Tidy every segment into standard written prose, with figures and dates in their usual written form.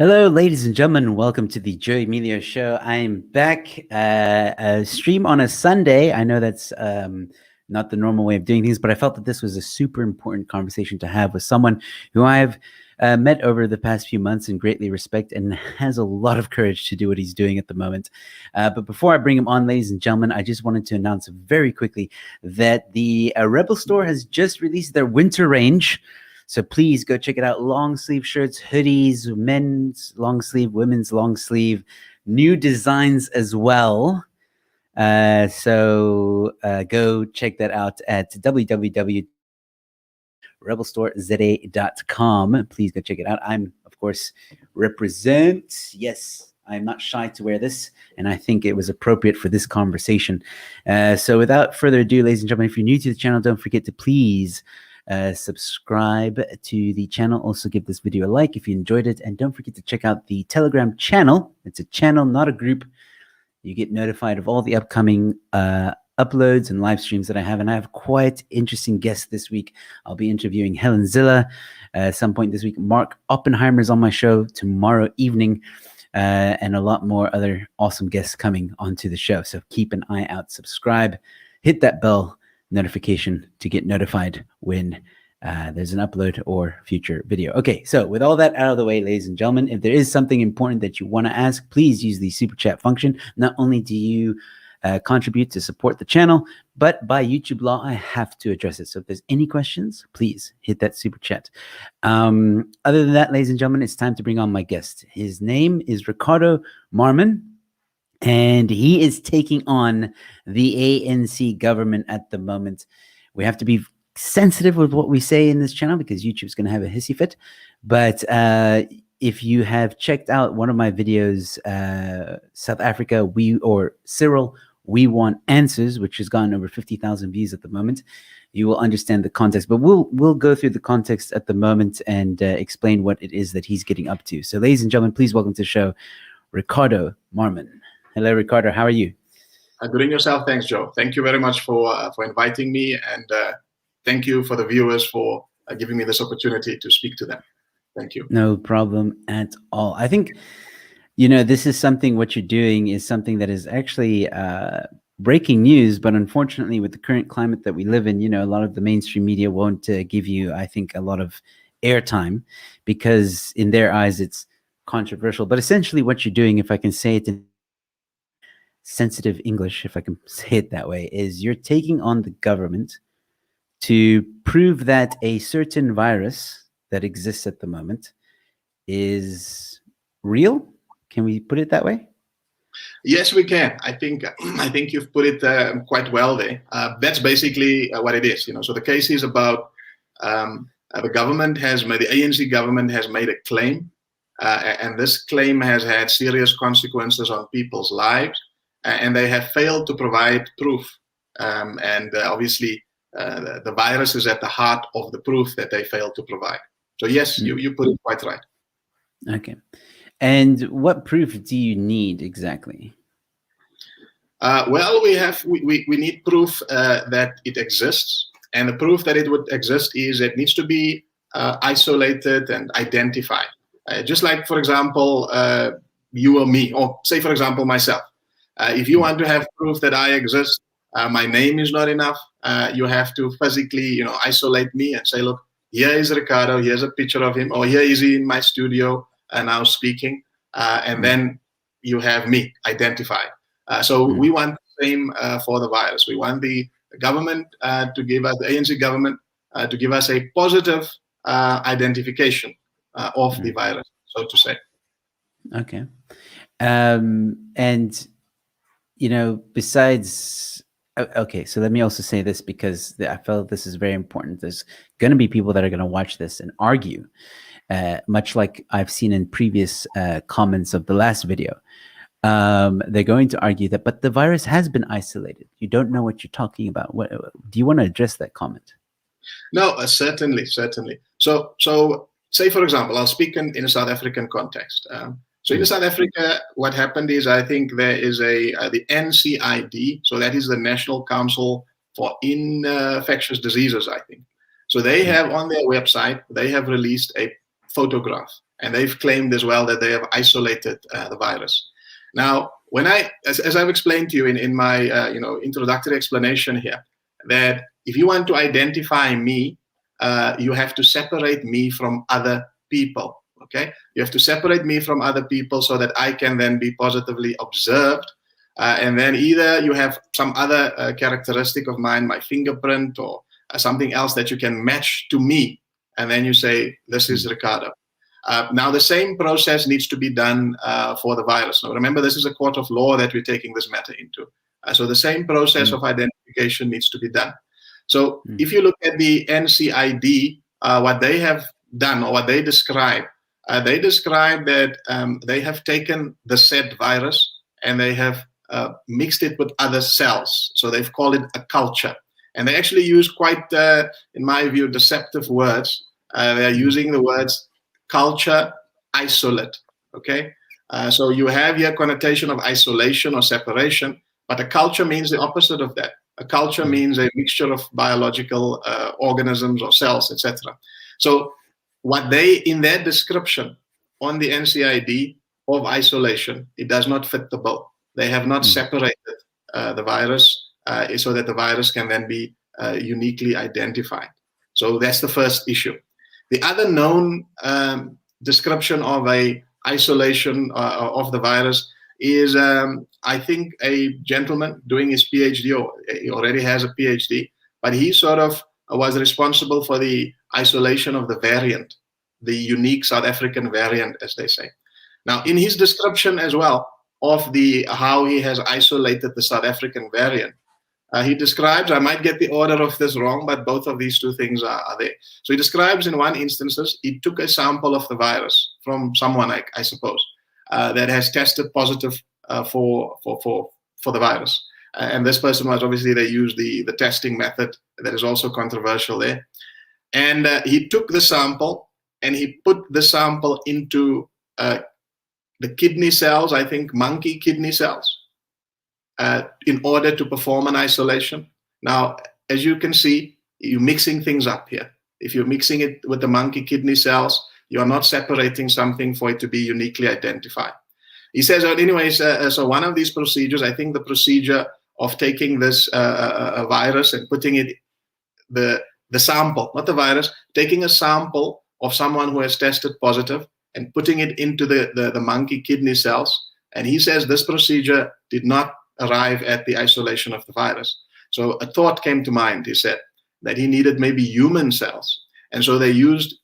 Hello, ladies and gentlemen. Welcome to the Joe Emilio Show. I'm back. A stream on a Sunday. I know that's not the normal way of doing things, but I felt that this was a super important conversation to have with someone who I've met over the past few months and greatly respect, and has a lot of courage to do what he's doing at the moment. But before I bring him on, ladies and gentlemen, I just wanted to announce very quickly that the Rebel Store has just released their winter range. So please go check it out. Long sleeve shirts, hoodies, men's long sleeve, women's long sleeve, new designs as well. So go check that out at www.rebelstoreza.com. Please go check it out. I'm, of course, represent. Yes, I'm not shy to wear this, and I think it was appropriate for this conversation. So without further ado, ladies and gentlemen, if you're new to the channel, don't forget to please subscribe to the channel. Also give this video a like if you enjoyed it, and don't forget to check out the Telegram channel. It's a channel, not a group. You get notified of all the upcoming uploads and live streams that I have, and I have quite interesting guests this week. I'll be interviewing Helen Ziller at some point this week. Mark Oppenheimer is on my show tomorrow evening, and a lot more other awesome guests coming onto the show. So keep an eye out, subscribe, hit that bell notification to get notified when there's an upload or future video. Okay, so with all that out of the way, ladies and gentlemen, if there is something important that you want to ask, please use the super chat function. Not only do you contribute to support the channel, but by YouTube law, I have to address it. So if there's any questions, please hit that super chat. Other than that, ladies and gentlemen, it's time to bring on my guest. His name is Ricardo Marman, and he is taking on the ANC government at the moment. We have to be sensitive with what we say in this channel because YouTube's going to have a hissy fit. But if you have checked out one of my videos, South Africa, Cyril, we want answers, which has gotten over 50,000 views at the moment, you will understand the context. But we'll go through the context at the moment and explain what it is that he's getting up to. So, ladies and gentlemen, please welcome to the show, Ricardo Marman. Hello, Ricardo. How are you? Good in yourself. Thanks, Joe. Thank you very much for inviting me, and thank you for the viewers for giving me this opportunity to speak to them. Thank you. No problem at all. I think, this is something, what you're doing is something that is actually breaking news, but unfortunately with the current climate that we live in, a lot of the mainstream media won't give you, I think, a lot of airtime because in their eyes it's controversial. But essentially what you're doing, if I can say it in sensitive English, if I can say it that way, is you're taking on the government to prove that a certain virus that exists at the moment is real. Can we put it that way? Yes, we can. I think you've put it quite well there. That's basically what it is. So the case is about the ANC government has made a claim, and this claim has had serious consequences on people's lives. And they have failed to provide proof. And obviously, the virus is at the heart of the proof that they failed to provide. So yes, you put it quite right. Okay. And what proof do you need exactly? Well, we need proof that it exists. And the proof that it would exist is it needs to be isolated and identified. Just like, for example, you or me, or say, for example, myself. If you want to have proof that I exist, my name is not enough. You have to physically, isolate me and say, look, here is Ricardo. Here's a picture of him. Or here is he in my studio now speaking. And then you have me identified. So we want the same for the virus. We want the government to give us, the ANC government, to give us a positive identification of the virus, so to say. Okay. And besides, okay, so let me also say this because I felt this is very important. There's going to be people that are going to watch this and argue, much like I've seen in previous comments of the last video. They're going to argue that, but the virus has been isolated. You don't know what you're talking about. Do you want to address that comment? No, certainly. So say, for example, I'll speak in a South African context. So in South Africa, what happened is I think there is the NCID, so that is the National Council for Infectious Diseases, I think. So they have on their website, they have released a photograph. and they've claimed as well that they have isolated the virus. Now, when as I've explained to you in my introductory explanation here, that if you want to identify me, you have to separate me from other people. Okay, you have to separate me from other people so that I can then be positively observed, and then either you have some other characteristic of mine, my fingerprint, or something else that you can match to me, and then you say, this is Ricardo. Now, the same process needs to be done for the virus. Now, remember, this is a court of law that we're taking this matter into. So the same process of identification needs to be done. So if you look at the NCID, what they have done, or what they describe that they have taken the said virus and they have mixed it with other cells. So they've called it a culture. And they actually use quite, in my view, deceptive words. They're using the words culture, isolate. Okay? So you have here connotation of isolation or separation, but a culture means the opposite of that. A culture means a mixture of biological organisms or cells, etc. So what they, in their description on the NCID of isolation, it does not fit the bill. They have not separated the virus so that the virus can then be uniquely identified. So that's the first issue. The other known description of a isolation of the virus is, I think, a gentleman doing his PhD, or he already has a PhD, but he sort of was responsible for the isolation of the variant, the unique South African variant, as they say. Now, in his description as well of how he has isolated the South African variant, he describes, I might get the order of this wrong, but both of these two things are there. So he describes in one instance, he took a sample of the virus from someone, I suppose, that has tested positive for the virus. And this person was, obviously, they used the testing method that is also controversial there. And he took the sample and he put the sample into the kidney cells, I think monkey kidney cells, in order to perform an isolation. Now, as you can see, you're mixing things up here. If you're mixing it with the monkey kidney cells, you are not separating something for it to be uniquely identified. He says, anyways, so one of these procedures, I think the procedure of taking this virus and putting it, the sample, not the virus, taking a sample of someone who has tested positive and putting it into the monkey kidney cells. And he says this procedure did not arrive at the isolation of the virus. So a thought came to mind, he said, that he needed maybe human cells. And so they used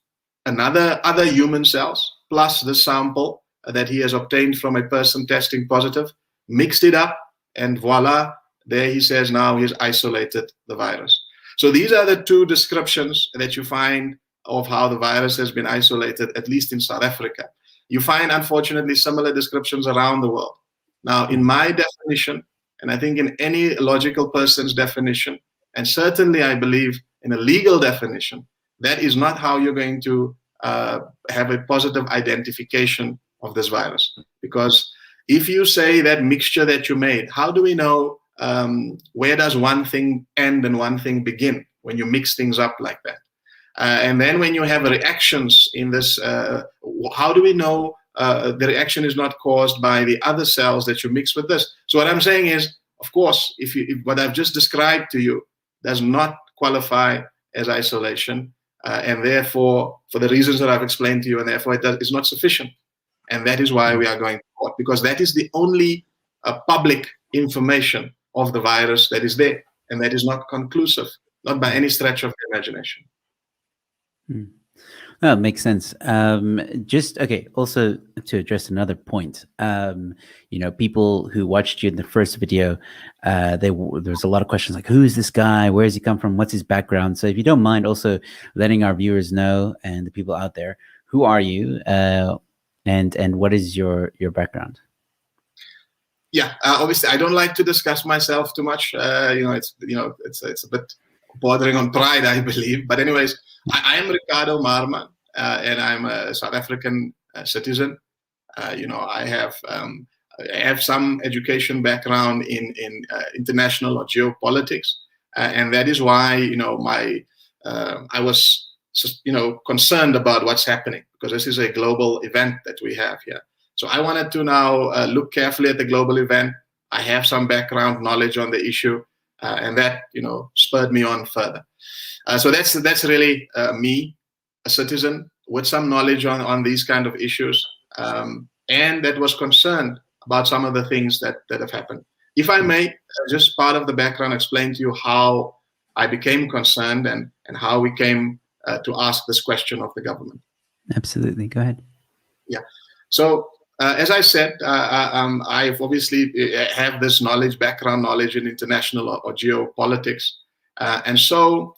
other human cells plus the sample that he has obtained from a person testing positive, mixed it up, and voila, there he says now he's isolated the virus. So these are the two descriptions that you find of how the virus has been isolated, at least in South Africa. You find, unfortunately, similar descriptions around the world. Now, in my definition, and I think in any logical person's definition, and certainly I believe in a legal definition, that is not how you're going to have a positive identification of this virus. Because if you say that mixture that you made, how do we know where does one thing end and one thing begin when you mix things up like that? And then when you have reactions in this, how do we know the reaction is not caused by the other cells that you mix with this? So what I'm saying is, of course, if what I've just described to you does not qualify as isolation, and therefore, for the reasons that I've explained to you, and therefore it's not sufficient. And that is why we are going to court, because that is the only public information of the virus that is there, and that is not conclusive, not by any stretch of the imagination. Oh, makes sense. Okay. Also, to address another point, people who watched you in the first video, there's a lot of questions like, who is this guy? Where does he come from? What's his background? So if you don't mind also letting our viewers know, and the people out there, who are you, and what is your background? Yeah, obviously, I don't like to discuss myself too much. It's a bit bordering on pride, I believe. But anyways, I am Ricardo Marman, and I'm a South African citizen. I have some education background in international or geopolitics, and that is why I was concerned about what's happening, because this is a global event that we have here. So I wanted to now look carefully at the global event. I have some background knowledge on the issue, and that spurred me on further. So that's really me, a citizen with some knowledge on these kind of issues, and that was concerned about some of the things that have happened. If I may, just part of the background, explain to you how I became concerned and how we came to ask this question of the government. Absolutely. Go ahead. Yeah. So as I said, I've obviously have this background knowledge in international or geopolitics. And so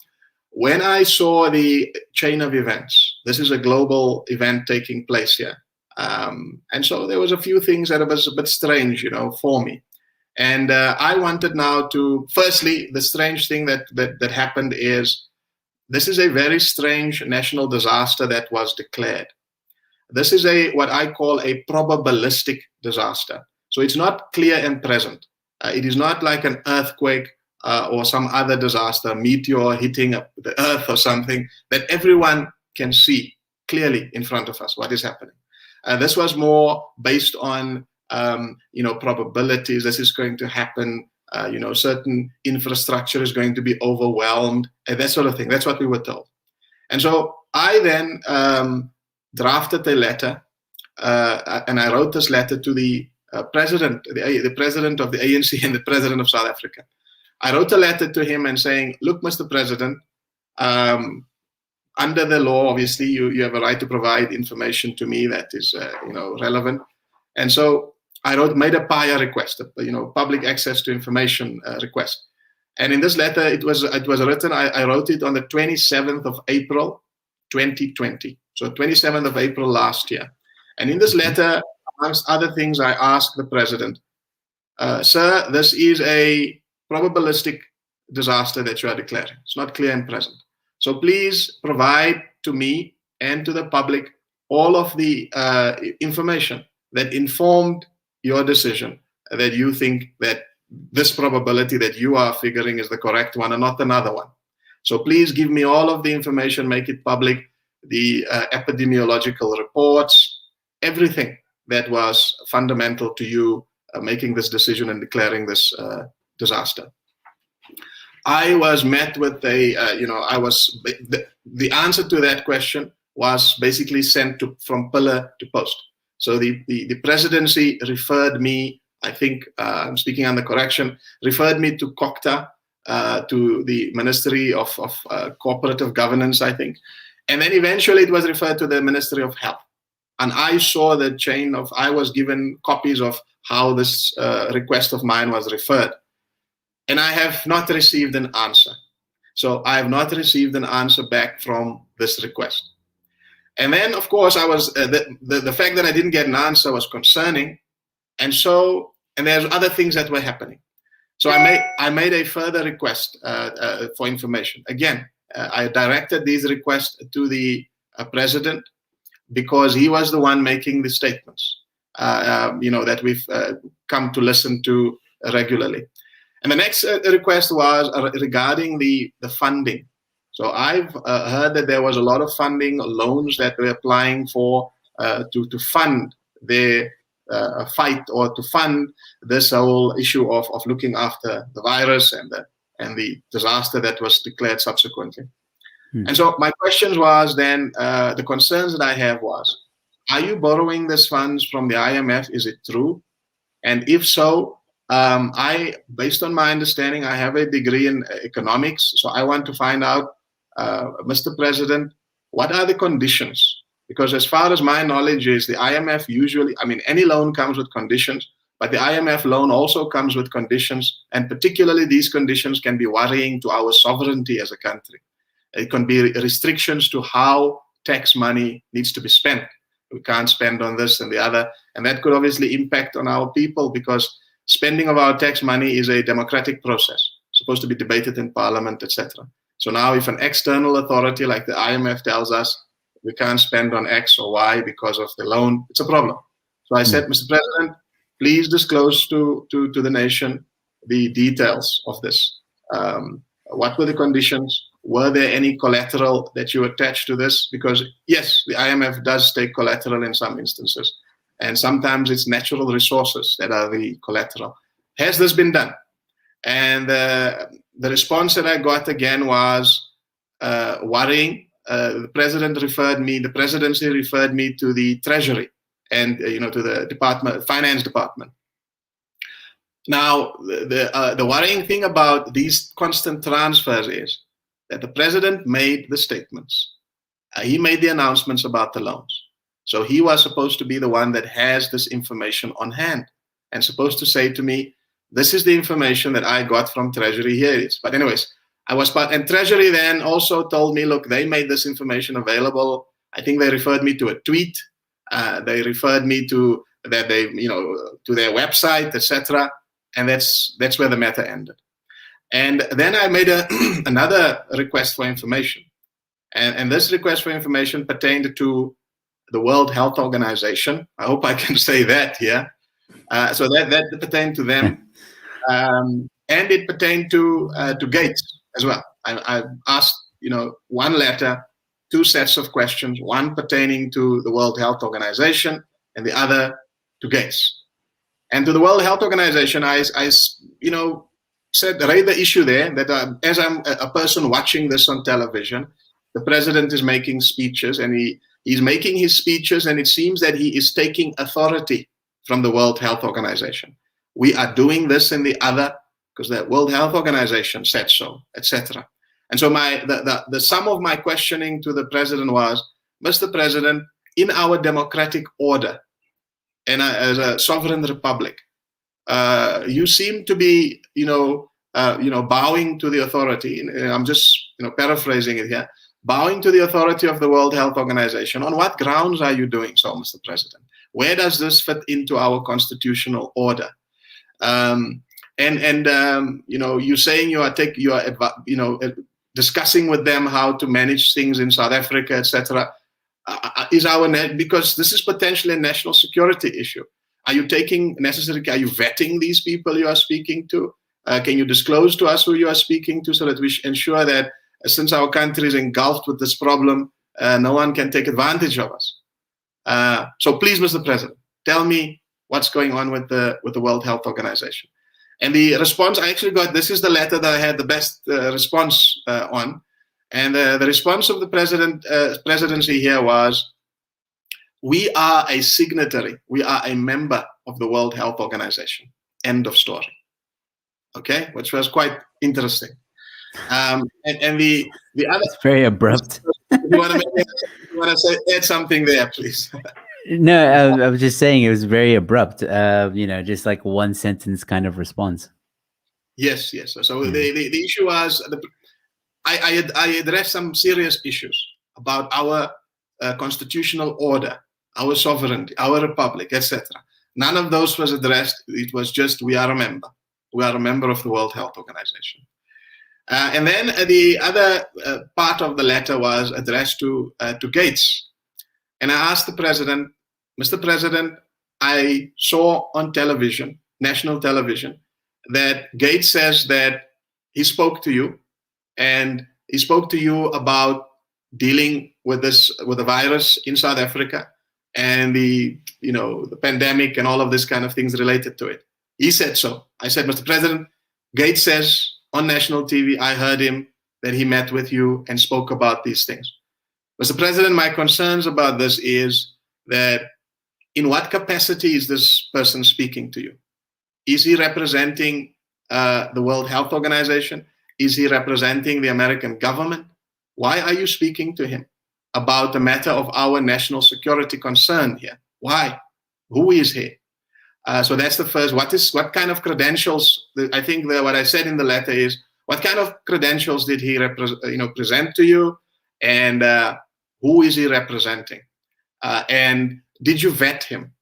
when I saw the chain of events, this is a global event taking place here. And so there was a few things that was a bit strange, for me. And I wanted now to, firstly, the strange thing that happened is this is a very strange national disaster that was declared. This is what I call a probabilistic disaster. So it's not clear and present. It is not like an earthquake or some other disaster, meteor hitting the earth or something that everyone can see clearly in front of us what is happening. This was more based on probabilities. This is going to happen. Certain infrastructure is going to be overwhelmed, and that sort of thing. That's what we were told. And so I then drafted a letter, and I wrote this letter to the president, the president of the ANC and the president of South Africa. I wrote a letter to him and saying, look, Mr. President, under the law, obviously, you have a right to provide information to me that is, relevant. And so I made a PAIA request, public access to information request. And in this letter, it was written, I wrote it on the 27th of April, 2020. So 27th of April last year. And in this letter, amongst other things, I asked the president, sir, this is a probabilistic disaster that you are declaring. It's not clear and present. So please provide to me and to the public all of the information that informed your decision, that you think that this probability that you are figuring is the correct one and not another one. So please give me all of the information, make it public, the epidemiological reports, everything that was fundamental to you making this decision and declaring this disaster. I was met with the answer to that question was basically sent from pillar to post. So the presidency referred me, I think, I'm speaking under correction, referred me to COCTA, to the Ministry of Cooperative Governance, I think. And then eventually it was referred to the Ministry of Health. And I saw the chain I was given copies of how this request of mine was referred. And I have not received an answer. So I have not received an answer back from this request. And then, of course, I was the fact that I didn't get an answer was concerning. And there's other things that were happening. So I made a further request for information. Again, I directed these requests to the president because he was the one making the statements, that we've come to listen to regularly. And the next request was regarding the funding. So I've heard that there was a lot of funding, loans that they were applying for to fund their fight or to fund this whole issue of looking after the virus and the disaster that was declared subsequently. And so my question was then, the concerns that I have was, are you borrowing these funds from the IMF? Is it true? And if so, based on my understanding, I have a degree in economics. So I want to find out, Mr. President, what are the conditions? Because as far as my knowledge is, the IMF usually, any loan comes with conditions, but the IMF loan also comes with conditions, and particularly these conditions can be worrying to our sovereignty as a country. It can be restrictions to how tax money needs to be spent. We can't spend on this and the other, and that could obviously impact on our people because spending of our tax money is a democratic process, supposed to be debated in parliament, etc. So now if an external authority like the IMF tells us we can't spend on X or Y because of the loan, it's a problem. So I said, Mr. President, please disclose to the nation the details of this. What were the conditions? were there any collateral that you attached to this? Because yes, the IMF does take collateral in some instances, and sometimes it's natural resources that are the collateral. Has this been done? And the response that I got again was worrying. The presidency referred me to the Treasury and to the finance department. Now, the worrying thing about these constant transfers is that the president made the statements. He made the announcements about the loans. So he was supposed to be the one that has this information on hand and supposed to say to me, this is the information that I got from Treasury, here it is. But anyways, I was part, and Treasury then also told me, look, they made this information available. I think they referred me to a tweet. They referred me to that to their website, etc. And that's where the matter ended. And then I made another request for information. And this request for information pertained to the World Health Organization. I hope I can say that here. So that pertained to them. And it pertained to Gates as well. I asked, one letter, two sets of questions, one pertaining to the World Health Organization and the other to Gates. And to the World Health Organization, I raised the issue there that as I'm a person watching this on television, the president is making speeches, and he's making his speeches, and it seems that he is taking authority from the World Health Organization. We are doing this and the other because the World Health Organization said so, etc. And so the sum of my questioning to the president was, Mr. President, in our democratic order, and as a sovereign republic, you seem to be, bowing to the authority. I'm just, paraphrasing it here. Bowing to the authority of the World Health Organization. On what grounds are you doing so, Mr. President? Where does this fit into our constitutional order? You're saying you are discussing with them how to manage things in South Africa, etc. Because this is potentially a national security issue. Are you vetting these people you are speaking to? Can you disclose to us who you are speaking to so that we ensure that since our country is engulfed with this problem, no one can take advantage of us? So please, Mr. President, tell me what's going on with the World Health Organization. And the response I actually got, this is the letter that I had the best response on. And the response of the presidency here was, we are a signatory, we are a member of the World Health Organization. End of story. Okay, which was quite interesting. And the other, it's very abrupt. you want to add something there, please? No, I was just saying it was very abrupt. Just like one sentence kind of response. Yes. So the issue was I addressed some serious issues about our constitutional order, our sovereignty, our republic, etc. None of those was addressed. It was just, we are a member. We are a member of the World Health Organization. And then the other part of the letter was addressed to Gates. And I asked the president, Mr. President, I saw on television, national television, that Gates says that he spoke to you, and he spoke to you about dealing with the virus in South Africa and the pandemic and all of this kind of things related to it. He said so. I said, Mr. President, Gates says on national TV, I heard him that he met with you and spoke about these things. Mr. President, my concerns about this is that in what capacity is this person speaking to you? Is he representing the World Health Organization? Is he representing the American government? Why are you speaking to him about the matter of our national security concern here? Why? Who is he? So that's the first. What kind of credentials? I think what I said in the letter is, what kind of credentials did he present to you, and who is he representing? And did you vet him?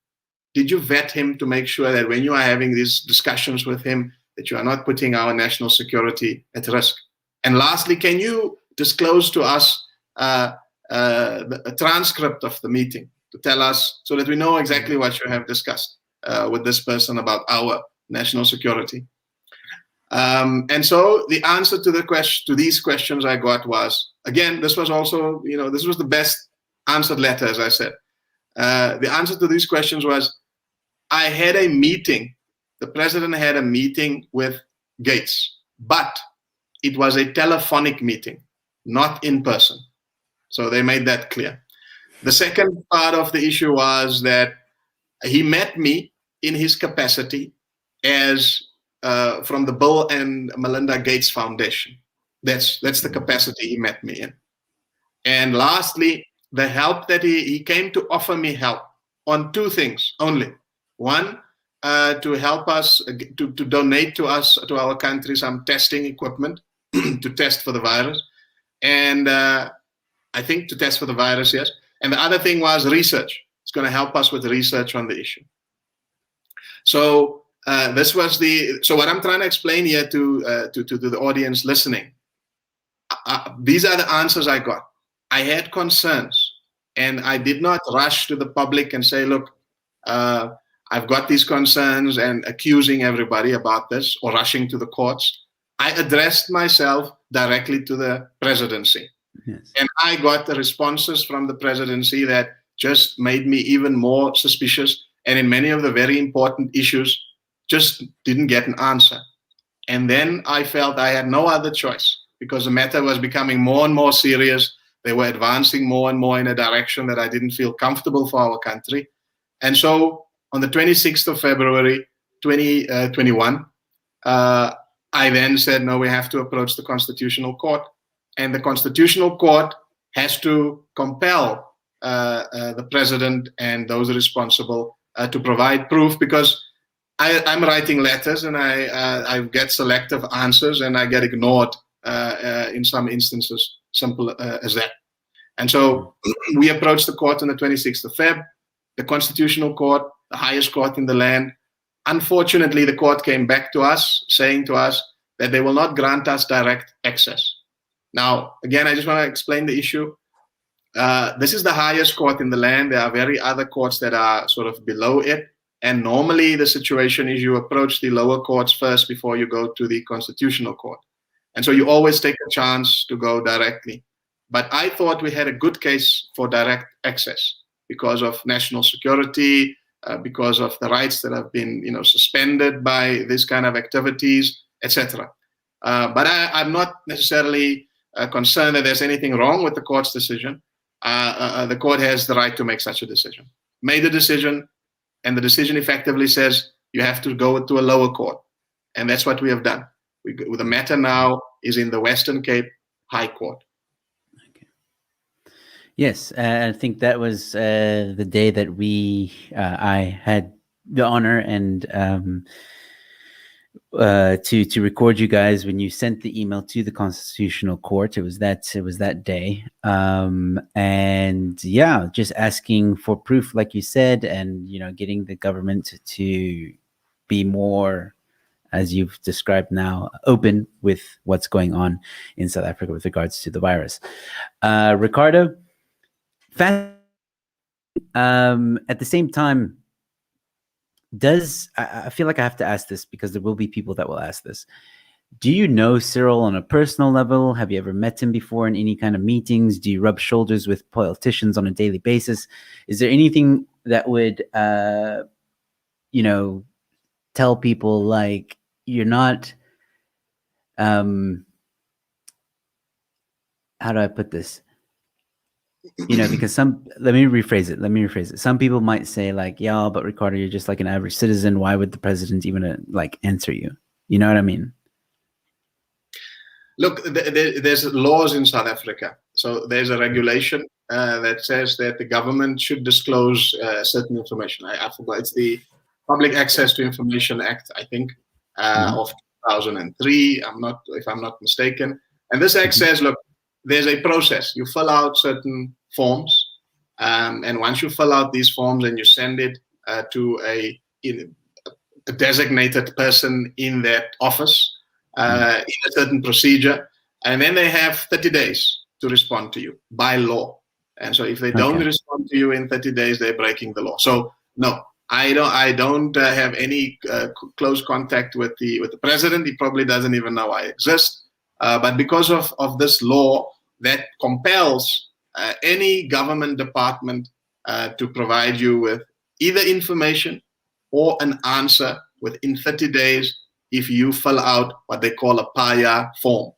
Did you vet him to make sure that when you are having these discussions with him, that you are not putting our national security at risk? And lastly, can you disclose to us a transcript of the meeting to tell us so that we know exactly what you have discussed with this person about our national security? And so the answer to these questions I got was, again, this was also, this was the best answered letter, as I said. The answer to these questions was, I had a meeting. The president had a meeting with Gates, but it was a telephonic meeting, not in person. So they made that clear. The second part of the issue was that he met me in his capacity as from the Bill and Melinda Gates Foundation. That's the capacity he met me in. And lastly, the help that he came to offer me help on two things only. One, to help us, to donate to us, to our country, some testing equipment to test for the virus. And I think to test for the virus, yes. And the other thing was research. It's going to help us with research on the issue. So this was so what I'm trying to explain here to the audience listening. These are the answers I got. I had concerns, and I did not rush to the public and say, look, I've got these concerns, and accusing everybody about this or rushing to the courts. I addressed myself directly to the presidency. Yes. And I got the responses from the presidency that just made me even more suspicious. And in many of the very important issues, just didn't get an answer. And then I felt I had no other choice because the matter was becoming more and more serious. They were advancing more and more in a direction that I didn't feel comfortable for our country. And so on the 26th of February, 2021, I then said, no, we have to approach the Constitutional Court. And the Constitutional Court has to compel the president and those responsible to provide proof, because I'm writing letters and I get selective answers and I get ignored in some instances, simple as that. And so we approached the court on the 26th of Feb, the Constitutional Court, the highest court in the land. Unfortunately, the court came back to us saying to us that they will not grant us direct access. Now, again, I just want to explain the issue. This is the highest court in the land. There are very other courts that are sort of below it. And normally the situation is you approach the lower courts first before you go to the Constitutional Court. And so you always take a chance to go directly. But I thought we had a good case for direct access because of national security, because of the rights that have been, suspended by this kind of activities, etc. But I'm not necessarily concerned that there's anything wrong with the court's decision. The court has the right to make such a decision. Made a decision, and the decision effectively says you have to go to a lower court. And that's what we have done. The matter now is in the Western Cape High Court. Okay. Yes, I think that was the day that I had the honor and to record you guys when you sent the email to the Constitutional Court. It was that day, and yeah, just asking for proof, like you said, and getting the government to be more, as you've described now, open with what's going on in South Africa with regards to the virus. Ricardo, at the same time, I feel like I have to ask this because there will be people that will ask this. Do you know Cyril on a personal level? Have you ever met him before in any kind of meetings? Do you rub shoulders with politicians on a daily basis? Is there anything that would, tell people like you're not, how do I put this? Because let me rephrase it. Some people might say like, yeah, but Ricardo, you're just like an average citizen. Why would the president even answer you? You know what I mean? Look, there's laws in South Africa. So there's a regulation that says that the government should disclose certain information. I forgot. It's the Public Access to Information Act, I think, of 2003. If I'm not mistaken. And this act says, look, there's a process. You fill out certain forms, and once you fill out these forms and you send it to a designated person in that office, in a certain procedure, and then they have 30 days to respond to you by law. And so if they don't respond to you in 30 days, they're breaking the law. So no, I don't have any close contact with the president. He probably doesn't even know I exist. But because of this law that compels any government department to provide you with either information or an answer within 30 days if you fill out what they call a PAYA form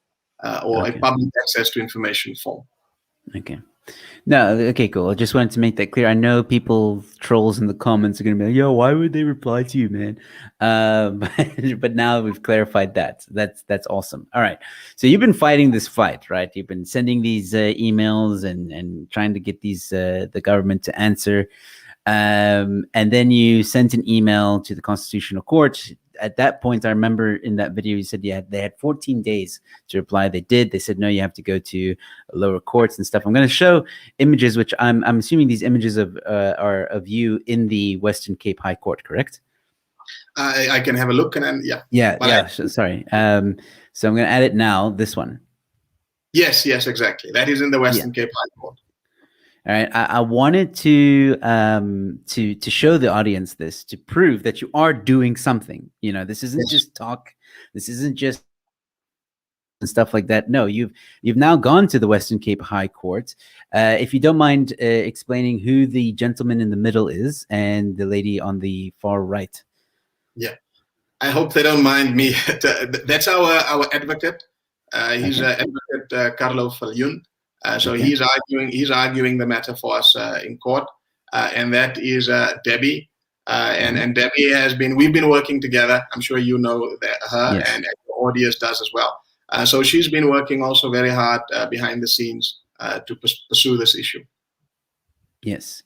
or a public access to information form. Okay. No, okay, cool. I just wanted to make that clear. I know people, trolls in the comments are going to be like, yo, why would they reply to you, man? But now we've clarified that. That's awesome. All right. So you've been fighting this fight, right? You've been sending these emails and trying to get these the government to answer. And then you sent an email to the Constitutional Court. At that point, I remember in that video, you said they had 14 days to reply. They did. They said, no, you have to go to lower courts and stuff. I'm going to show images, which I'm assuming these images are of you in the Western Cape High Court, correct? I can have a look and then, Sorry. So I'm going to add it now, this one. Yes, exactly. That is in the Western Cape High Court. All right, I wanted to show the audience this to prove that you are doing something. You know, this isn't just talk. This isn't just and stuff like that. No, you've now gone to the Western Cape High Court. If you don't mind explaining who the gentleman in the middle is and the lady on the far right. Yeah, I hope they don't mind me. That's our advocate. He's advocate Ricardo. So he's arguing the matter for us in court, and that is Debbie. And Debbie we've been working together. I'm sure you know her, and the audience does as well. So she's been working also very hard behind the scenes to pursue this issue. Yes.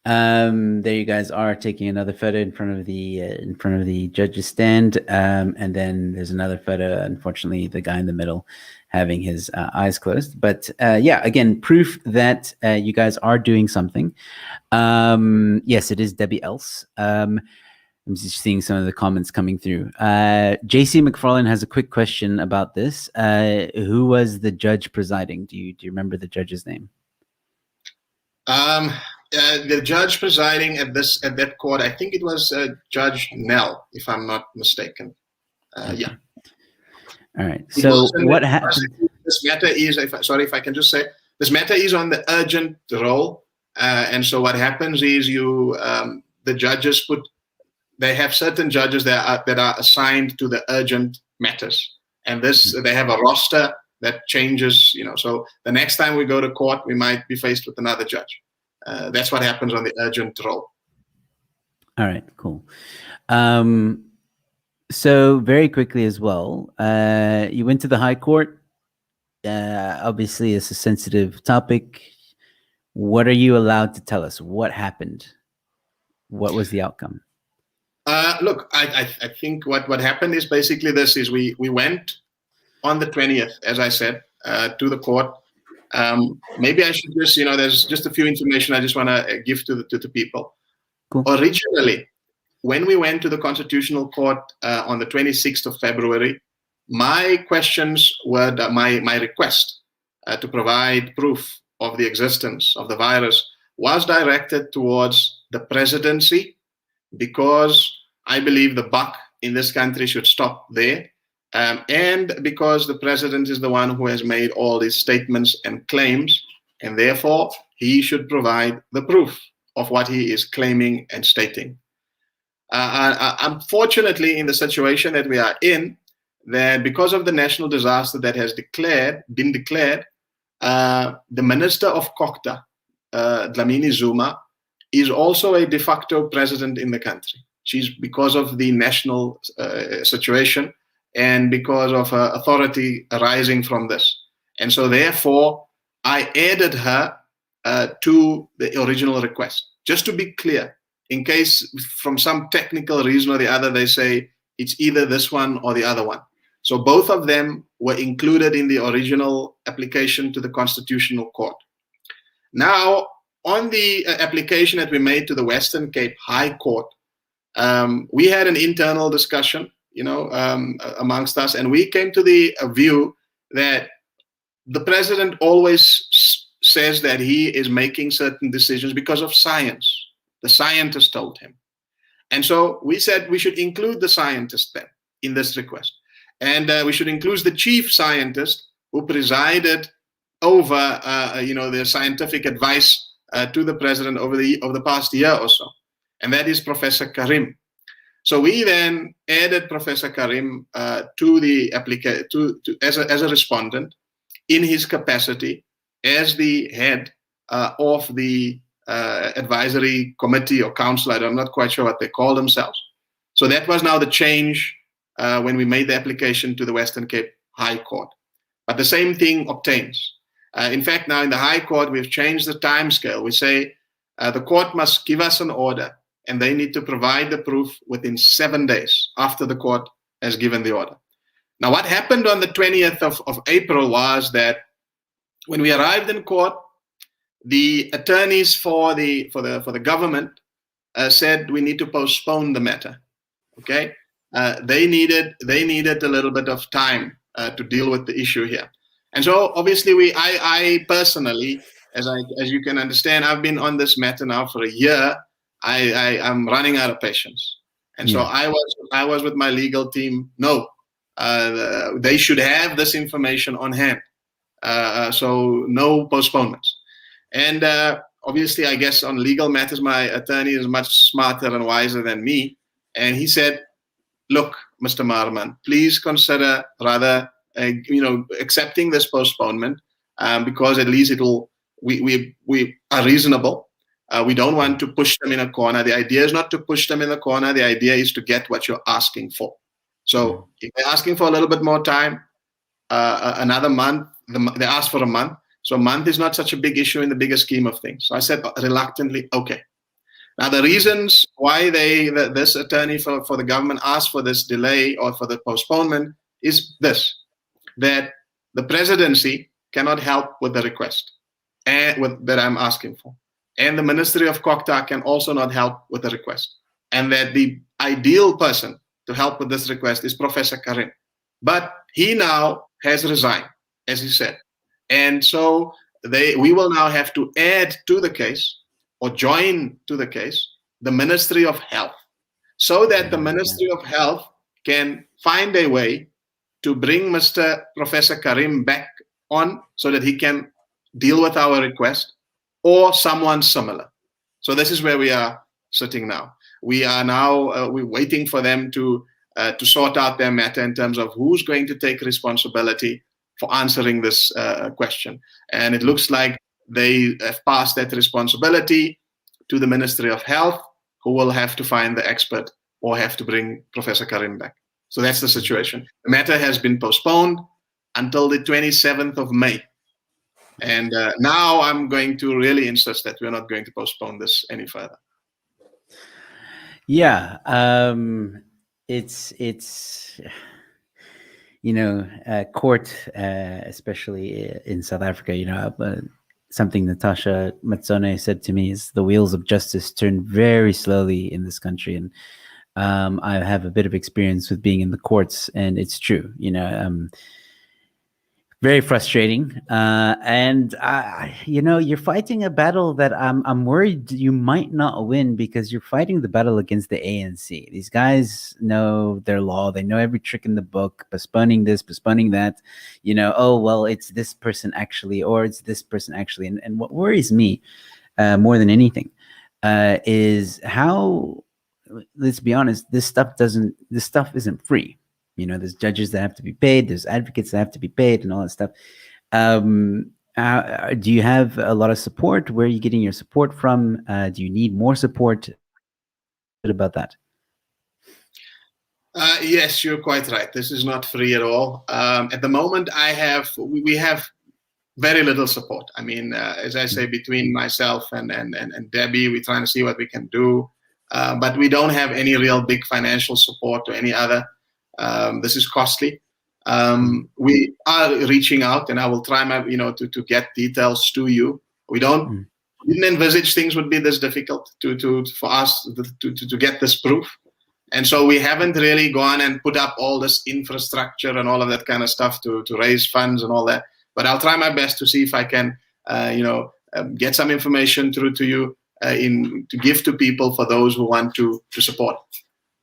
There you guys are taking another photo in front of the judge's stand, and then there's another photo. Unfortunately, the guy in the middle having his eyes closed. But again, proof that you guys are doing something. Yes, it is Debbie Else. I'm just seeing some of the comments coming through. JC McFarlane has a quick question about this. Who was the judge presiding? Do you remember the judge's name? The judge presiding at that court, I think it was Judge Nell, if I'm not mistaken. Yeah. All right. So what happened? This matter is, if I can just say, this matter is on the urgent roll, and so what happens is the judges they have certain judges that are assigned to the urgent matters, and they have a roster that changes. So the next time we go to court, we might be faced with another judge. That's what happens on the urgent roll. All right, cool. So very quickly as well, you went to the High Court. Obviously, it's a sensitive topic. What are you allowed to tell us? What happened? What was the outcome? Look, I think what happened is basically this: is we went on the 20th, as I said, to the court. Maybe I should just, there's just a few information I just want to give to the people. Cool. Originally, when we went to the Constitutional Court on the 26th of February, my questions were my request to provide proof of the existence of the virus was directed towards the presidency, because I believe the buck in this country should stop there. And because the president is the one who has made all these statements and claims, and therefore he should provide the proof of what he is claiming and stating. Unfortunately, in the situation that we are in, that because of the national disaster that has been declared, the Minister of Kokta, Dlamini Zuma, is also a de facto president in the country. She's, because of the national situation, and because of her authority arising from this. And so therefore, I added her to the original request. Just to be clear, in case from some technical reason or the other, they say it's either this one or the other one. So both of them were included in the original application to the Constitutional Court. Now, on the application that we made to the Western Cape High Court, we had an internal discussion amongst us, and we came to the view that the president always says that he is making certain decisions because of science. The scientists told him. And so we said we should include the scientist then in this request. And we should include the chief scientist who presided over the scientific advice to the president over the past year or so. And that is Professor Karim. So we then added Professor Karim to the application as a respondent in his capacity as the head of the advisory committee or council. I'm not quite sure what they call themselves. So that was now the change when we made the application to the Western Cape High Court. But the same thing obtains. In fact, now in the High Court, we've changed the time scale. We say the court must give us an order, and they need to provide the proof within 7 days after the court has given the order. Now, what happened on the 20th of April was that when we arrived in court, the attorneys for the government said we need to postpone the matter. Okay, they needed a little bit of time to deal with the issue here, and so obviously I personally, as you can understand, I've been on this matter now for a year. I'm running out of patience, and so I was with my legal team. No, they should have this information on hand, so no postponements. And obviously, I guess on legal matters, my attorney is much smarter and wiser than me. And he said, look, Mr. Marman, please consider rather, accepting this postponement because at least we are reasonable. We don't want to push them in a corner. The idea is not to push them in a corner. The idea is to get what you're asking for. So if they're asking for a little bit more time, another month, they asked for a month. So a month is not such a big issue in the bigger scheme of things. So I said reluctantly, okay. Now the reasons why this attorney for the government asked for this delay or for the postponement is this, that the presidency cannot help with the request that I'm asking for. And the Ministry of Kokta can also not help with the request. And that the ideal person to help with this request is Professor Karim. But he now has resigned, as he said. And so we will now have to add to the case or join to the case the Ministry of Health so that the Ministry of Health can find a way to bring Professor Karim back on so that he can deal with our request or someone similar. So this is where we are sitting now. We are now we're waiting for them to sort out their matter in terms of who's going to take responsibility for answering this question. And it looks like they have passed that responsibility to the Ministry of Health, who will have to find the expert or have to bring Professor Karim back. So that's the situation. The matter has been postponed until the 27th of May. And now I'm going to really insist that we're not going to postpone this any further. Yeah, it's court, especially in South Africa, something Natasha Matsone said to me is the wheels of justice turn very slowly in this country. And I have a bit of experience with being in the courts, and it's true, very frustrating. And you're fighting a battle that I'm worried you might not win, because you're fighting the battle against the ANC. These guys know their law. They know every trick in the book, postponing this, postponing that, oh, well, it's this person actually, or it's this person actually. And what worries me more than anything is how, let's be honest, this stuff isn't free. There's judges that have to be paid, there's advocates that have to be paid, and all that stuff. Do you have a lot of support? Where are you getting your support from? Do you need more support? What about that? Yes, you're quite right. This is not free at all. At the moment, we have very little support. I mean, as I say, between myself and Debbie, we're trying to see what we can do. But we don't have any real big financial support or any other. This is costly. We are reaching out, and I will try my, to get details to you. We didn't envisage things would be this difficult for us to get this proof. And so we haven't really gone and put up all this infrastructure and all of that kind of stuff to raise funds and all that. But I'll try my best to see if I can, get some information through to you to give to people for those who want to support.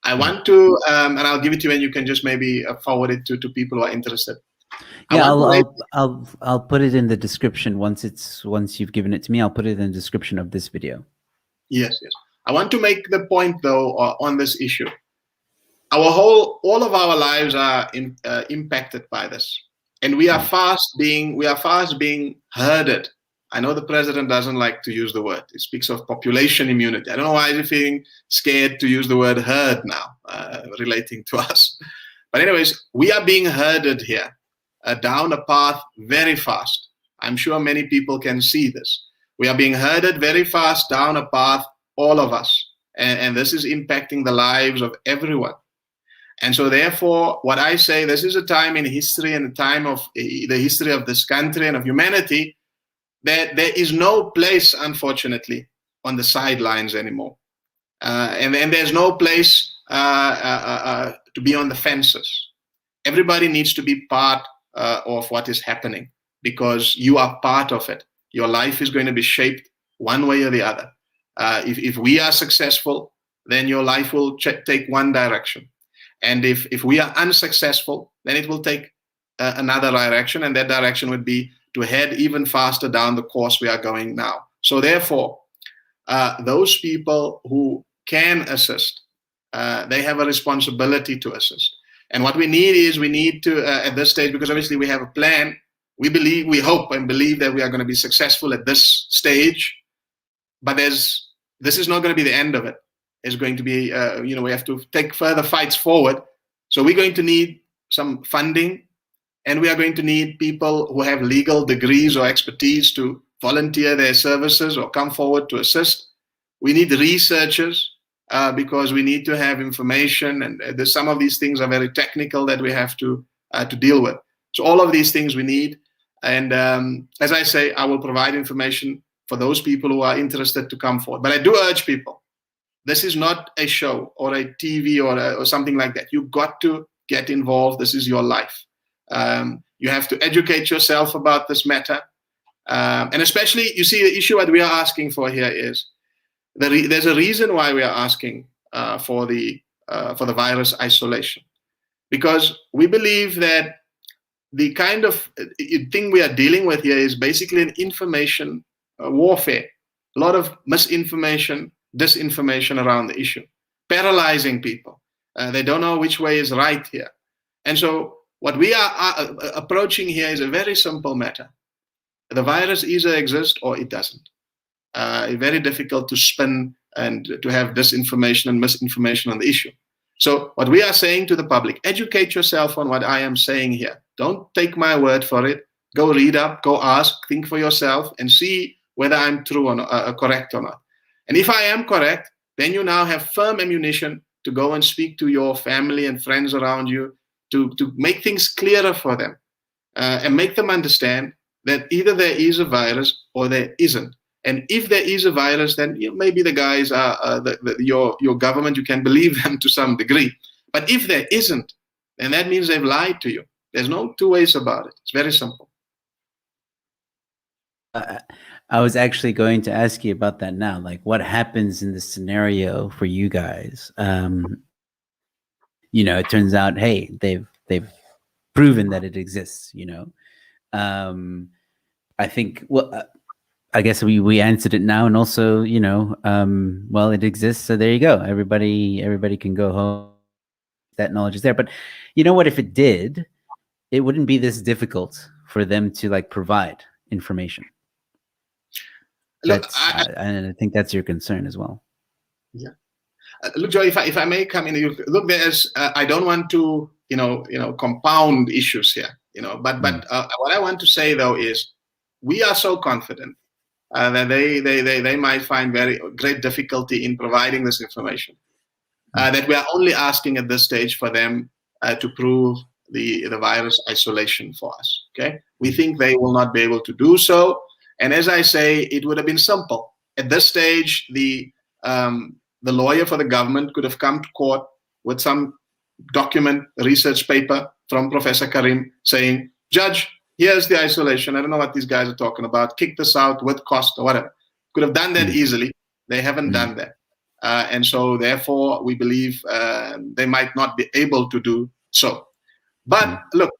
I want to, and I'll give it to you, and you can just maybe forward it to people who are interested. Yeah, I'll put it in the description once you've given it to me. I'll put it in the description of this video. Yes. I want to make the point though on this issue. All of our lives are impacted by this, and we are fast being herded. I know the president doesn't like to use the word. He speaks of population immunity. I don't know why he's feeling scared to use the word herd now, relating to us. But anyways, we are being herded here down a path very fast. I'm sure many people can see this. We are being herded very fast down a path, all of us. And this is impacting the lives of everyone. And so therefore, what I say, this is a time in history and a time of the history of this country and of humanity that there is no place, unfortunately, on the sidelines anymore. And there's no place to be on the fences. Everybody needs to be part of what is happening, because you are part of it. Your life is going to be shaped one way or the other. If we are successful, then your life will take one direction. And if we are unsuccessful, then it will take another direction, and that direction would be to head even faster down the course we are going now. So therefore, those people who can assist, they have a responsibility to assist. And what we need to, at this stage, because obviously we have a plan, we hope and believe that we are going to be successful at this stage, but this is not going to be the end of it. It's going to be, we have to take further fights forward. So we're going to need some funding, and we are going to need people who have legal degrees or expertise to volunteer their services or come forward to assist. We need researchers because we need to have information, and some of these things are very technical that we have to deal with. So all of these things we need. And as I say, I will provide information for those people who are interested to come forward. But I do urge people, this is not a show or a TV or something like that. You've got to get involved. This is your life. You have to educate yourself about this matter. And especially, you see, the issue that we are asking for here is, there's a reason why we are asking for the virus isolation. Because we believe that the kind of thing we are dealing with here is basically an information warfare. A lot of misinformation, disinformation around the issue, paralyzing people. They don't know which way is right here. And so what we are approaching here is a very simple matter. The virus either exists or it doesn't. Very difficult to spin and to have disinformation and misinformation on the issue. So what we are saying to the public, educate yourself on what I am saying here. Don't take my word for it. Go read up, go ask, think for yourself, and see whether I'm true or not, correct or not. And if I am correct, then you now have firm ammunition to go and speak to your family and friends around you to make things clearer for them and make them understand that either there is a virus or there isn't. And if there is a virus, then maybe the guys are your government, you can believe them to some degree. But if there isn't, then that means they've lied to you. There's no two ways about it. It's very simple. I was actually going to ask you about that now. Like, what happens in this scenario for you guys? It turns out, hey, they've proven that it exists. I think, I guess we answered it now, and also, well, it exists, so there you go. Everybody can go home. That knowledge is there. But you know what? If it did, it wouldn't be this difficult for them to provide information. Look, and I think that's your concern as well. Yeah. Look, Joe, if I may come in, look, there's I don't want to compound issues here, but what I want to say though is, we are so confident that they might find very great difficulty in providing this information, that we are only asking at this stage for them to prove the virus isolation for us. Okay, we think they will not be able to do so. And as I say, it would have been simple. At this stage, the lawyer for the government could have come to court with some document, research paper from Professor Karim saying, Judge, here's the isolation. I don't know what these guys are talking about. Kick this out with cost or whatever. Could have done that easily. They haven't done that. And so therefore, we believe they might not be able to do so. But look,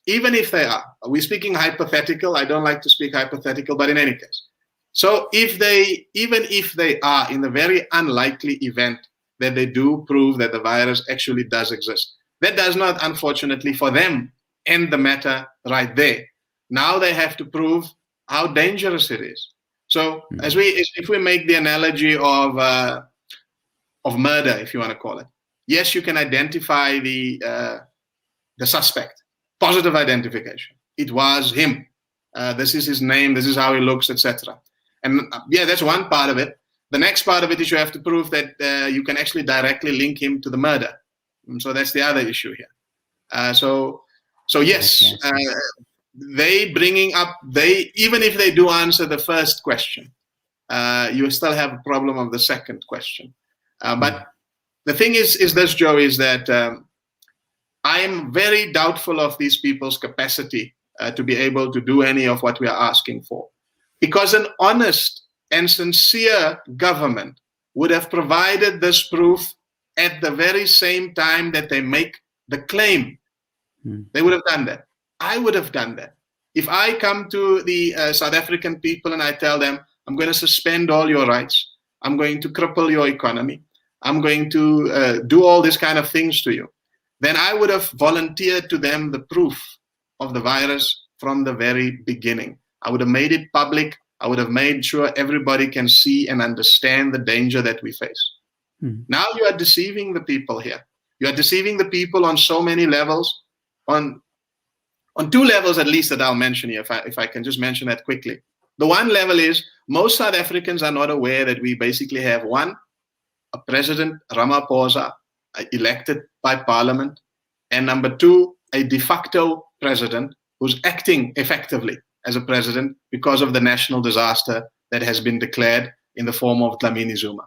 even if they are, we're speaking hypothetical. I don't like to speak hypothetical, but in any case. So even if they are, in the very unlikely event that they do prove that the virus actually does exist, that does not, unfortunately for them, end the matter right there. Now they have to prove how dangerous it is. So if we make the analogy of murder, if you want to call it, yes, you can identify the suspect, positive identification. It was him. This is his name. This is how he looks, etc. And yeah, that's one part of it. The next part of it is you have to prove that you can actually directly link him to the murder. And so that's the other issue here. So yes, they bringing up, even if they do answer the first question, you still have a problem of the second question. But the thing is this, Joe, is that I am very doubtful of these people's capacity to be able to do any of what we are asking for. Because an honest and sincere government would have provided this proof at the very same time that they make the claim. They would have done that. I would have done that. If I come to the South African people and I tell them, I'm going to suspend all your rights, I'm going to cripple your economy, I'm going to do all these kind of things to you, then I would have volunteered to them the proof of the virus from the very beginning. I would have made it public. I would have made sure everybody can see and understand the danger that we face. Now you are deceiving the people here. You are deceiving the people on so many levels, on two levels at least that I'll mention here, if I can just mention that quickly. The one level is most South Africans are not aware that we basically have one, a President Ramaphosa elected by Parliament, and number two, a de facto president who's acting effectively as a president because of the national disaster that has been declared in the form of Dlamini Zuma.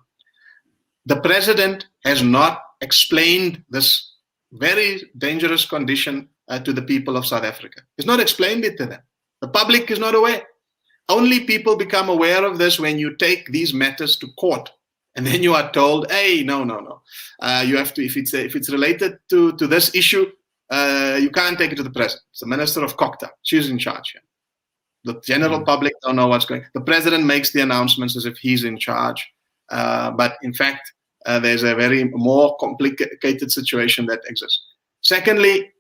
The president has not explained this very dangerous condition to the people of South Africa. He's not explained it to them. The public is not aware. Only people become aware of this when you take these matters to court. And then you are told, hey, no. You have to, if it's related to this issue, you can't take it to the president. It's the Minister of Kokta. She's in charge here. The general public don't know what's going on. The president makes the announcements as if he's in charge. But in fact, there's a very more complicated situation that exists. Secondly,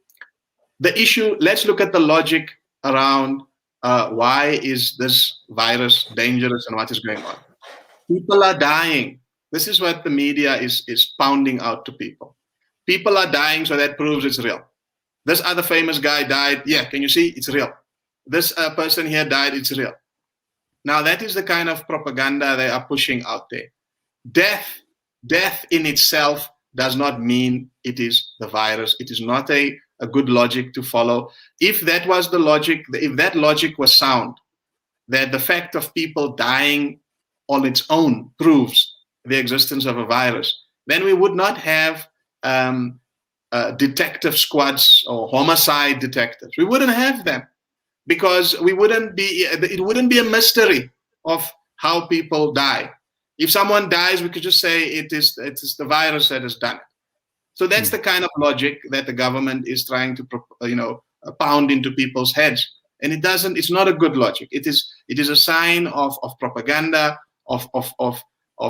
the issue, let's look at the logic around why is this virus dangerous and what is going on. People are dying. This is what the media is pounding out to people. People are dying, so that proves it's real. This other famous guy died. Yeah, can you see? It's real. This person here died. It's real. Now, that is the kind of propaganda they are pushing out there. Death in itself does not mean it is the virus. It is not a good logic to follow. If that was the logic, if that logic was sound, that the fact of people dying on its own proves the existence of a virus, then we would not have detective squads or homicide detectives. We wouldn't have them because it wouldn't be a mystery of how people die. If someone dies, we could just say it is the virus that has done it. So that's the kind of logic that the government is trying to pound into people's heads, and it's not a good logic. It is a sign of propaganda, of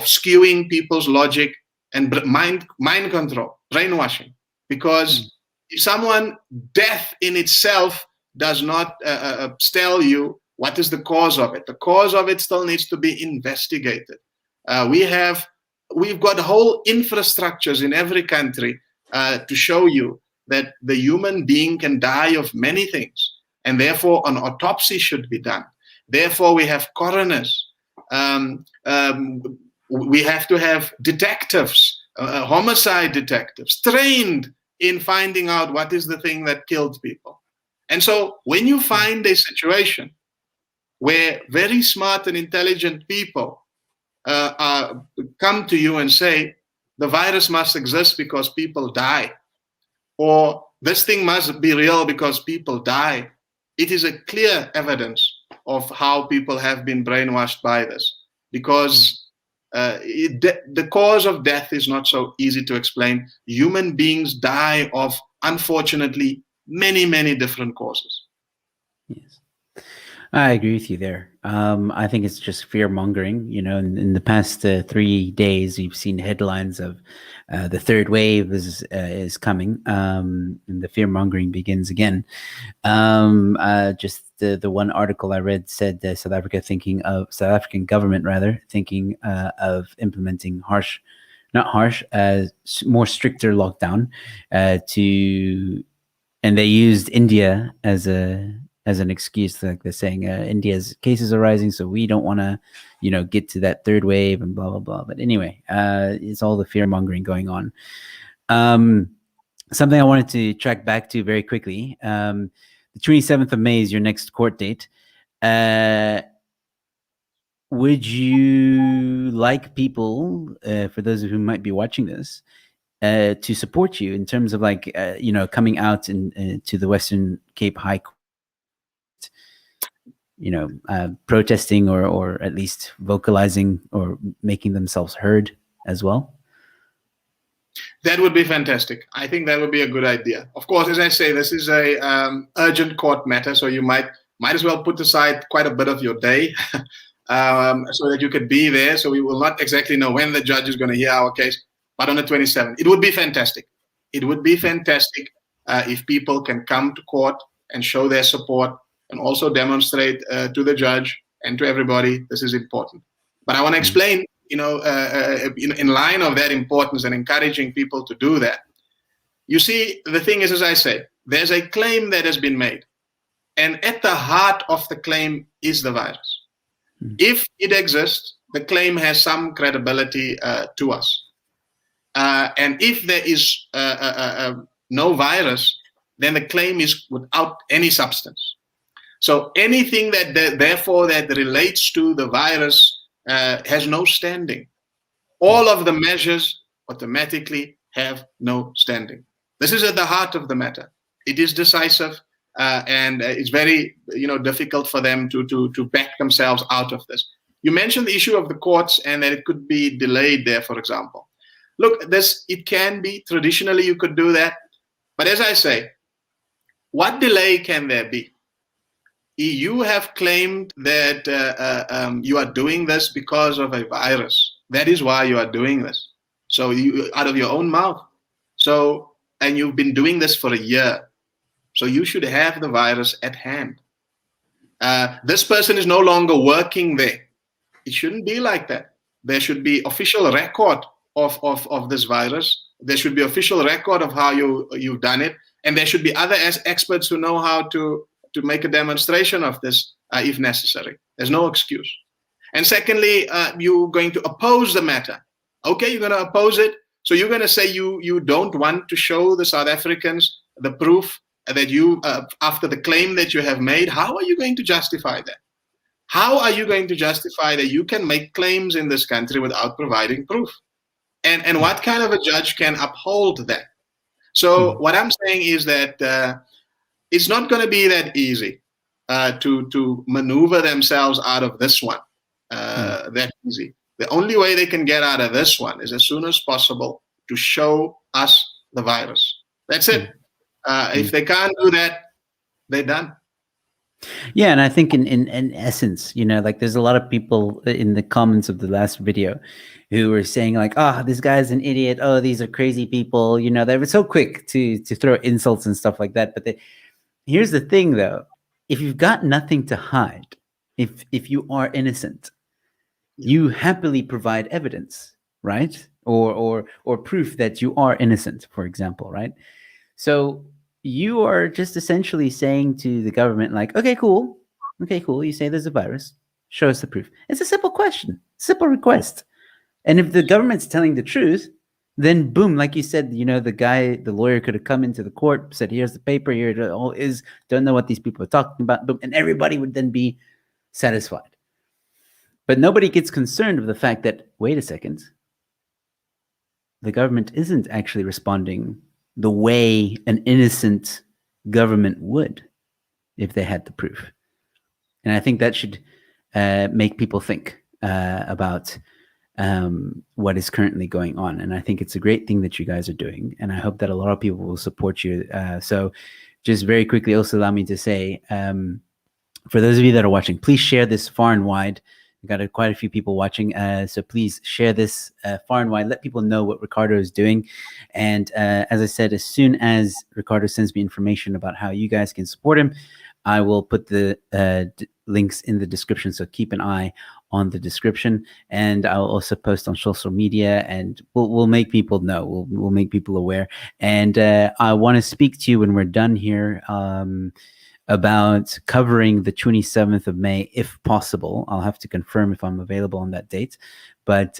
skewing people's logic and mind control, brainwashing. Because if death in itself does not tell you what is the cause of it, the cause of it still needs to be investigated. We've got whole infrastructures in every country to show you that the human being can die of many things, and therefore an autopsy should be done. Therefore, we have coroners. We have to have detectives, homicide detectives, trained in finding out what is the thing that killed people. And so when you find a situation where very smart and intelligent people come to you and say, the virus must exist because people die, or this thing must be real because people die, it is a clear evidence of how people have been brainwashed by this. Because The cause of death is not so easy to explain. Human beings die of, unfortunately, many, many different causes. Yes. I agree with you there. I think it's just fear mongering. In the past 3 days, we've seen headlines of the third wave is coming, and the fear mongering begins again. Just the one article I read said South African government rather thinking of implementing more stricter lockdown and they used India as an excuse. Like they're saying India's cases are rising, so we don't want to get to that third wave and blah blah blah. But anyway, it's all the fear mongering going on. Something I wanted to track back to very quickly. The 27th of May is your next court date. Would you like people, for those of who might be watching this, to support you in terms of coming out to the Western Cape High Court, protesting or at least vocalizing or making themselves heard as well? That would be fantastic. I think that would be a good idea. Of course, as I say, this is a urgent court matter, so you might as well put aside quite a bit of your day so that you could be there. So we will not exactly know when the judge is going to hear our case, but on the 27th. It would be fantastic. It would be fantastic if people can come to court and show their support and also demonstrate to the judge and to everybody this is important. But I want to explain, in line of that importance and encouraging people to do that. You see, the thing is, as I say, there's a claim that has been made. And at the heart of the claim is the virus. If it exists, the claim has some credibility to us. And if there is no virus, then the claim is without any substance. So anything that therefore that relates to the virus has no standing. All of the measures automatically have no standing. This is at the heart of the matter. It is decisive, and it's very difficult for them to back themselves out of this. You mentioned the issue of the courts and that it could be delayed there, for example. Look, it can be. Traditionally, you could do that. But as I say, what delay can there be? You have claimed that you are doing this because of a virus. That is why you are doing this. So you out of your own mouth. And you've been doing this for a year. So you should have the virus at hand. This person is no longer working there. It shouldn't be like that. There should be official record of this virus. There should be official record of how you've done it. And there should be other experts who know how to make a demonstration of this if necessary. There's no excuse. And secondly, you're going to oppose the matter. Okay, you're going to oppose it. So you're going to say you don't want to show the South Africans the proof that you, after the claim that you have made. How are you going to justify that? How are you going to justify that you can make claims in this country without providing proof? And what kind of a judge can uphold that? So what I'm saying is that it's not going to be that easy to maneuver themselves out of this one that easy. The only way they can get out of this one is as soon as possible to show us the virus. That's it. If they can't do that, they're done. Yeah, and I think in essence, there's a lot of people in the comments of the last video who were saying this guy's an idiot. Oh, these are crazy people. They were so quick to throw insults and stuff like that. But here's the thing, though. If you've got nothing to hide, if you are innocent, you happily provide evidence, right? Or proof that you are innocent, for example, right? So you are just essentially saying to the government, okay, cool. You say there's a virus. Show us the proof. It's a simple question, simple request. And if the government's telling the truth, then boom, like you said, the lawyer could have come into the court, said, here's the paper, here it all is, don't know what these people are talking about, boom, and everybody would then be satisfied. But nobody gets concerned with the fact that, wait a second, the government isn't actually responding the way an innocent government would if they had the proof. And I think that should make people think about what is currently going on. And I think it's a great thing that you guys are doing. And I hope that a lot of people will support you. So just very quickly, also allow me to say, for those of you that are watching, please share this far and wide. We've got quite a few people watching. So please share this far and wide. Let people know what Ricardo is doing. And as I said, as soon as Ricardo sends me information about how you guys can support him, I will put the links in the description. So keep an eye on the description, and I'll also post on social media, and we'll make people know. We'll make people aware. And I want to speak to you when we're done here about covering the 27th of May, if possible. I'll have to confirm if I'm available on that date. But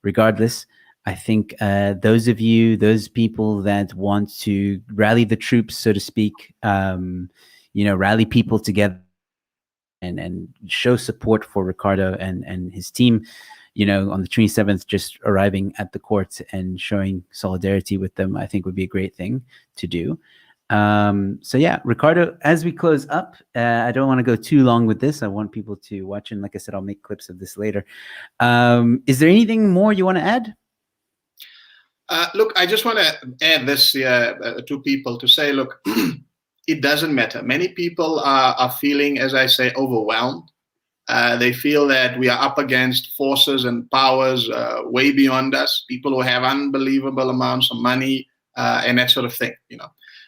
regardless, I think those people that want to rally the troops, so to speak, rally people together and show support for Ricardo and his team, on the 27th, just arriving at the court and showing solidarity with them, I think would be a great thing to do. So yeah, Ricardo, as we close up, I don't want to go too long with this. I want people to watch, and like I said, I'll make clips of this later. Is there anything more you want to add? Look, I just want to add this to people to say, look, it doesn't matter. Many people are feeling, as I say, overwhelmed. They feel that we are up against forces and powers way beyond us, people who have unbelievable amounts of money and that sort of thing,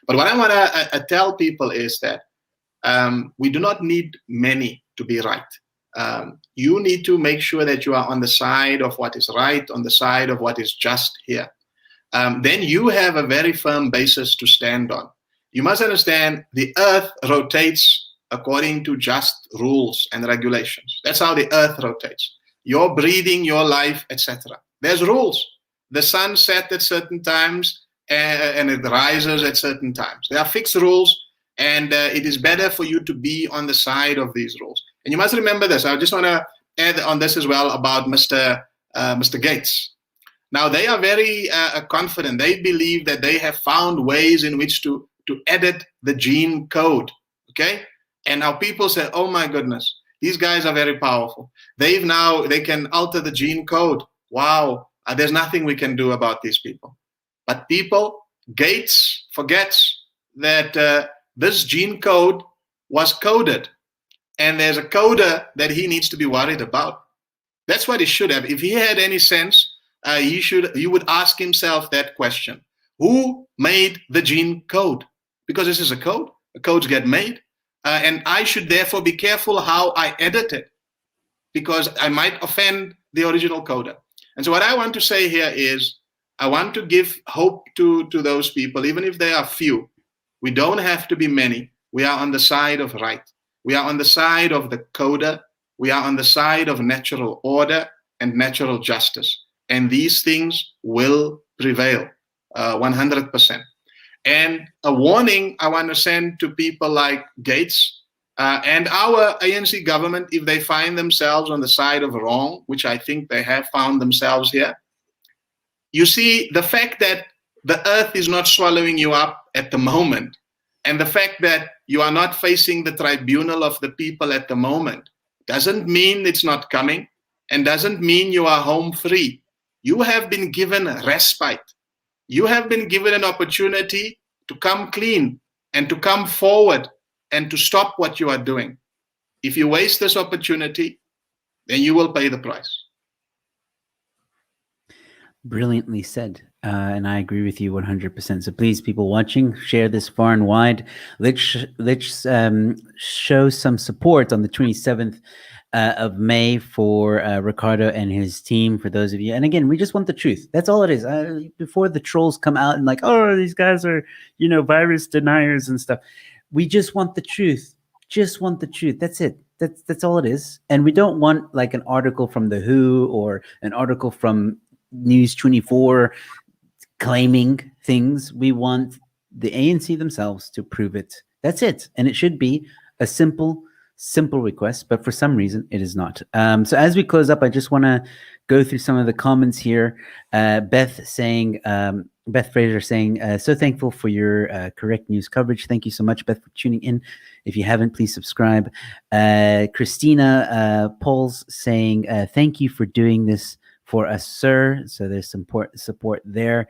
But what I want to tell people is that we do not need many to be right. You need to make sure that you are on the side of what is right, on the side of what is just here. Then you have a very firm basis to stand on. You must understand the earth rotates according to just rules and regulations. That's how the earth rotates. Your breathing, your life, etc. There's rules. The sun sets at certain times and it rises at certain times. There are fixed rules, and it is better for you to be on the side of these rules. And you must remember this. I just want to add on this as well about Mr. Gates. Now, they are very confident. They believe that they have found ways in which to edit the gene code, okay? And now people say, oh my goodness, these guys are very powerful. They can alter the gene code. Wow, there's nothing we can do about these people. But Gates forgets that this gene code was coded, and there's a coder that he needs to be worried about. That's what he should have. If he had any sense, he would ask himself that question. Who made the gene code? Because this is a code. The codes get made. And I should therefore be careful how I edit it, because I might offend the original coder. And so what I want to say here is, I want to give hope to those people, even if they are few. We don't have to be many. We are on the side of right. We are on the side of the coder. We are on the side of natural order and natural justice. And these things will prevail 100%. And a warning I want to send to people like Gates and our ANC government, if they find themselves on the side of wrong, which I think they have found themselves here. You see, the fact that the earth is not swallowing you up at the moment, and the fact that you are not facing the tribunal of the people at the moment, doesn't mean it's not coming, and doesn't mean you are home free. You have been given respite. You have been given an opportunity to come clean and to come forward and to stop what you are doing. If you waste this opportunity, then you will pay the price. Brilliantly said. And I agree with you 100%. So please, people watching, share this far and wide. Let's show some support on the 27th of May for Ricardo and his team, for those of you. And again, we just want the truth. That's all it is. Before the trolls come out and like, oh, these guys are, virus deniers and stuff. We just want the truth. Just want the truth. That's it. That's all it is. And we don't want like an article from The Who or an article from News 24 claiming things. We want the ANC themselves to prove it. That's it. And it should be a simple, simple request, but for some reason it is not. So as we close up, I just want to go through some of the comments here. Beth Fraser saying, so thankful for your correct news coverage. Thank you so much, Beth, for tuning in. If you haven't, please subscribe. Christina Pauls saying, thank you for doing this for us, sir. So there's some support there.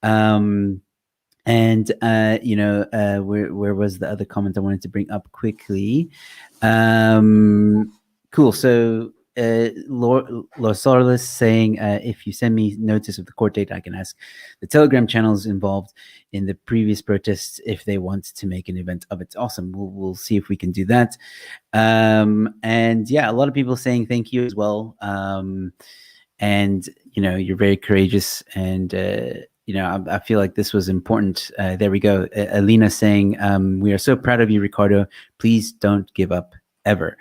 And where was the other comment I wanted to bring up quickly? Cool. So Lorsaurus saying, if you send me notice of the court date, I can ask the Telegram channels involved in the previous protests if they want to make an event of it. Awesome. We'll see if we can do that. And yeah, a lot of people saying thank you as well. And you're very courageous, and I feel like this was important. There we go. Alina saying, we are so proud of you, Ricardo. Please don't give up ever.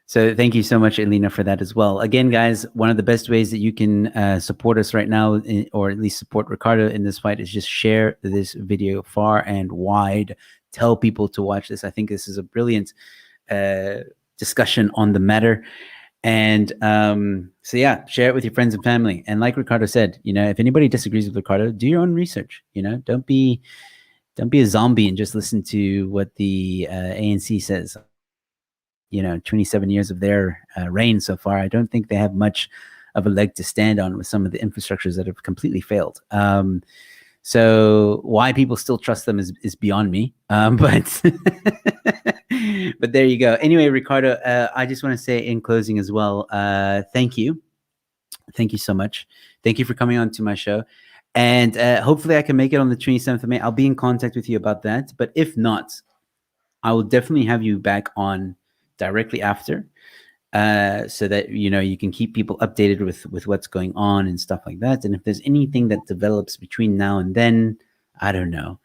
So thank you so much, Alina, for that as well. Again, guys, one of the best ways that you can support us right now, or at least support Ricardo in this fight, is just share this video far and wide. Tell people to watch this. I think this is a brilliant discussion on the matter. And so yeah, share it with your friends and family. And like Ricardo said, if anybody disagrees with Ricardo, do your own research. Don't be a zombie and just listen to what the ANC says. 27 years of their reign so far, I don't think they have much of a leg to stand on with some of the infrastructures that have completely failed. So why people still trust them is beyond me. But but there you go. Anyway, Ricardo, I just want to say in closing as well, thank you. Thank you so much. Thank you for coming on to my show. And hopefully I can make it on the 27th of May. I'll be in contact with you about that. But if not, I will definitely have you back on directly after, so that you can keep people updated with what's going on and stuff like that. And if there's anything that develops between now and then, I don't know,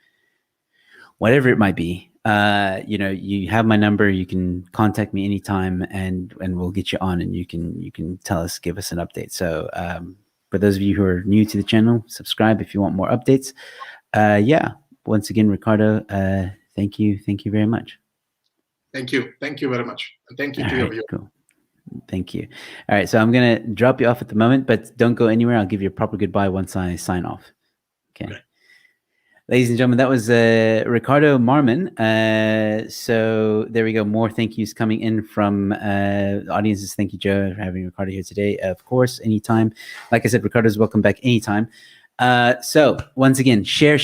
whatever it might be, you have my number. You can contact me anytime, and we'll get you on, and you can give us an update. So for those of you who are new to the channel, subscribe if you want more updates. Yeah, once again, Ricardo, thank you very much. Thank you very much, and thank you to your viewers. Cool. Thank you. All right, so I'm gonna drop you off at the moment, but don't go anywhere. I'll give you a proper goodbye once I sign off. Okay. Ladies and gentlemen, that was Ricardo Marman. So there we go. More thank yous coming in from audiences. Thank you, Joe, for having Ricardo here today. Of course, anytime. Like I said, Ricardo's welcome back anytime. So once again, share.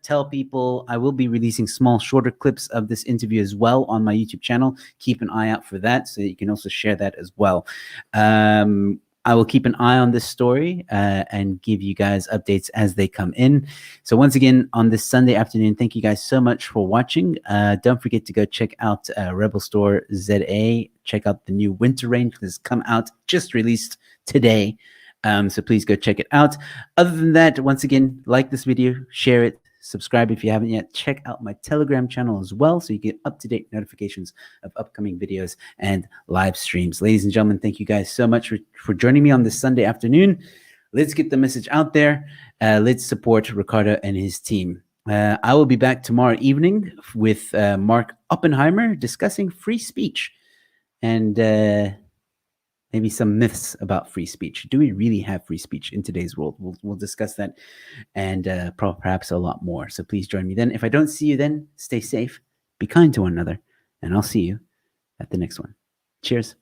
Tell people. I will be releasing small, shorter clips of this interview as well on my YouTube channel. Keep an eye out for that, so that you can also share that as well. I will keep an eye on this story and give you guys updates as they come in. So once again, on this Sunday afternoon, thank you guys so much for watching. Don't forget to go check out Rebel Store ZA. Check out the new winter range that has come out, just released today. So please go check it out. Other than that, once again, like this video, share it, subscribe if you haven't yet. Check out my Telegram channel as well, so you get up-to-date notifications of upcoming videos and live streams. Ladies and gentlemen, thank you guys so much for joining me on this Sunday afternoon. Let's get the message out there. Let's support Ricardo and his team. I will be back tomorrow evening with Mark Oppenheimer discussing free speech and maybe some myths about free speech. Do we really have free speech in today's world? We'll discuss that, and perhaps a lot more. So please join me then. If I don't see you then, stay safe, be kind to one another, and I'll see you at the next one. Cheers.